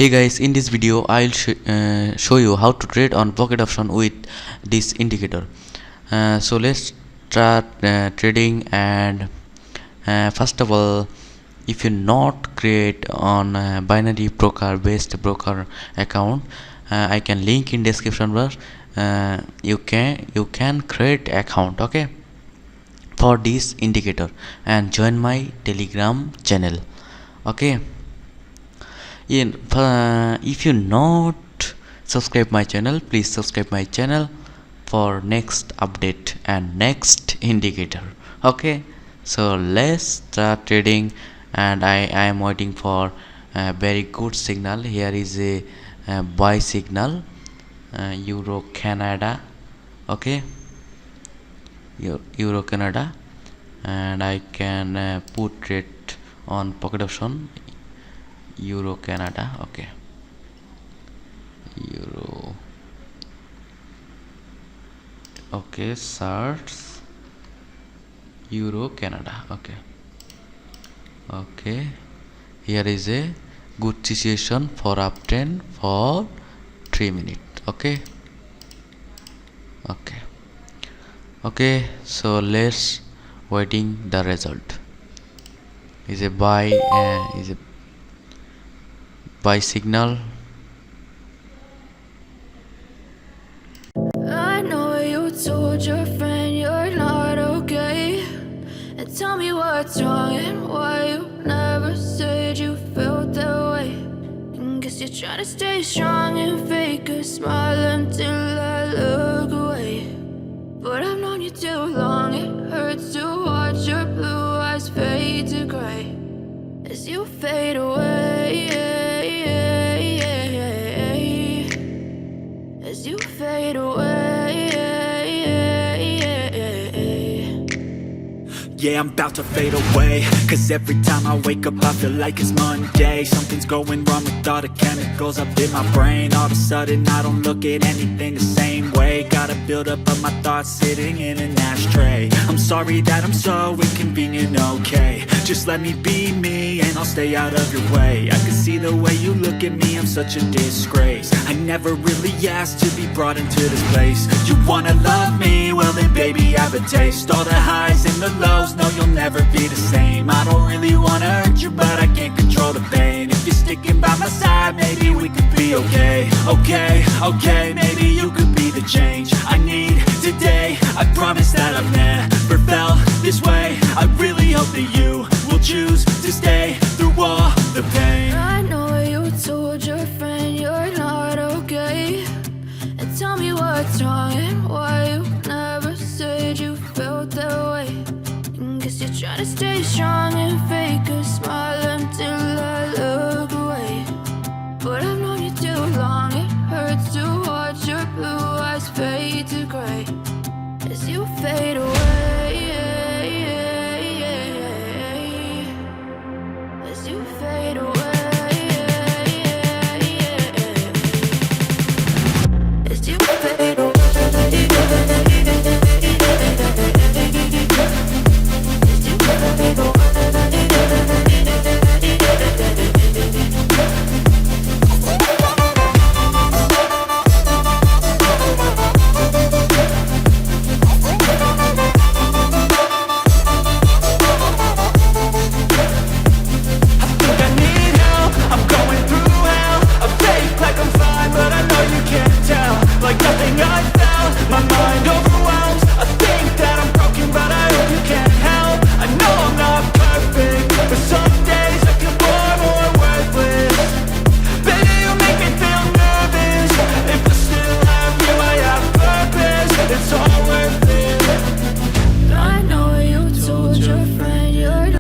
Hey guys, in this video I'll show you how to trade on pocket option with this indicator. So let's start trading. And first of all, if you not create on binary broker based broker account, I can link in description box. You can create account, okay, for this indicator and join my Telegram channel, okay. If you not subscribe my channel, please subscribe my channel for next update and next indicator, okay. So let's start trading, and I am waiting for a very good signal. Here is a buy signal, Euro Canada, okay, Euro Canada, and I can put it on pocket option Euro Canada, okay, Euro, okay, search Euro Canada, okay. Here is a good situation for uptrend for 3 minutes, okay. So let's waiting the result. Is a buy, is a buy signal. I know you told your friend you're not okay, and tell me what's wrong and why you never said you felt that way. And guess you're trying to stay strong and fake a smile until I look away. But I've known you too long, it hurts to watch your blue eyes fade to gray as you fade away, as you fade away. Yeah, I'm about to fade away, cause every time I wake up I feel like it's Monday. Something's going wrong with all the chemicals up in my brain. All of a sudden I don't look at anything the same way. Gotta build up of my thoughts sitting in an ashtray. I'm sorry that I'm so inconvenient, okay. Just let me be me and I'll stay out of your way. I can see the way you look at me, I'm such a disgrace. I never really asked to be brought into this place. You wanna love me? Well then baby have a taste. All the highs and the lows, no you'll never be the same. I don't really wanna hurt you, but I can't control the pain. If you're sticking by my side, maybe we could be okay. Okay, maybe you could be the change I need today. I promise that I've never felt this way. I really hope that you will choose to stay through all the pain. I know you told your friend you're not okay, and tell me what's wrong and why you never said you felt that way. And guess you're trying to stay strong and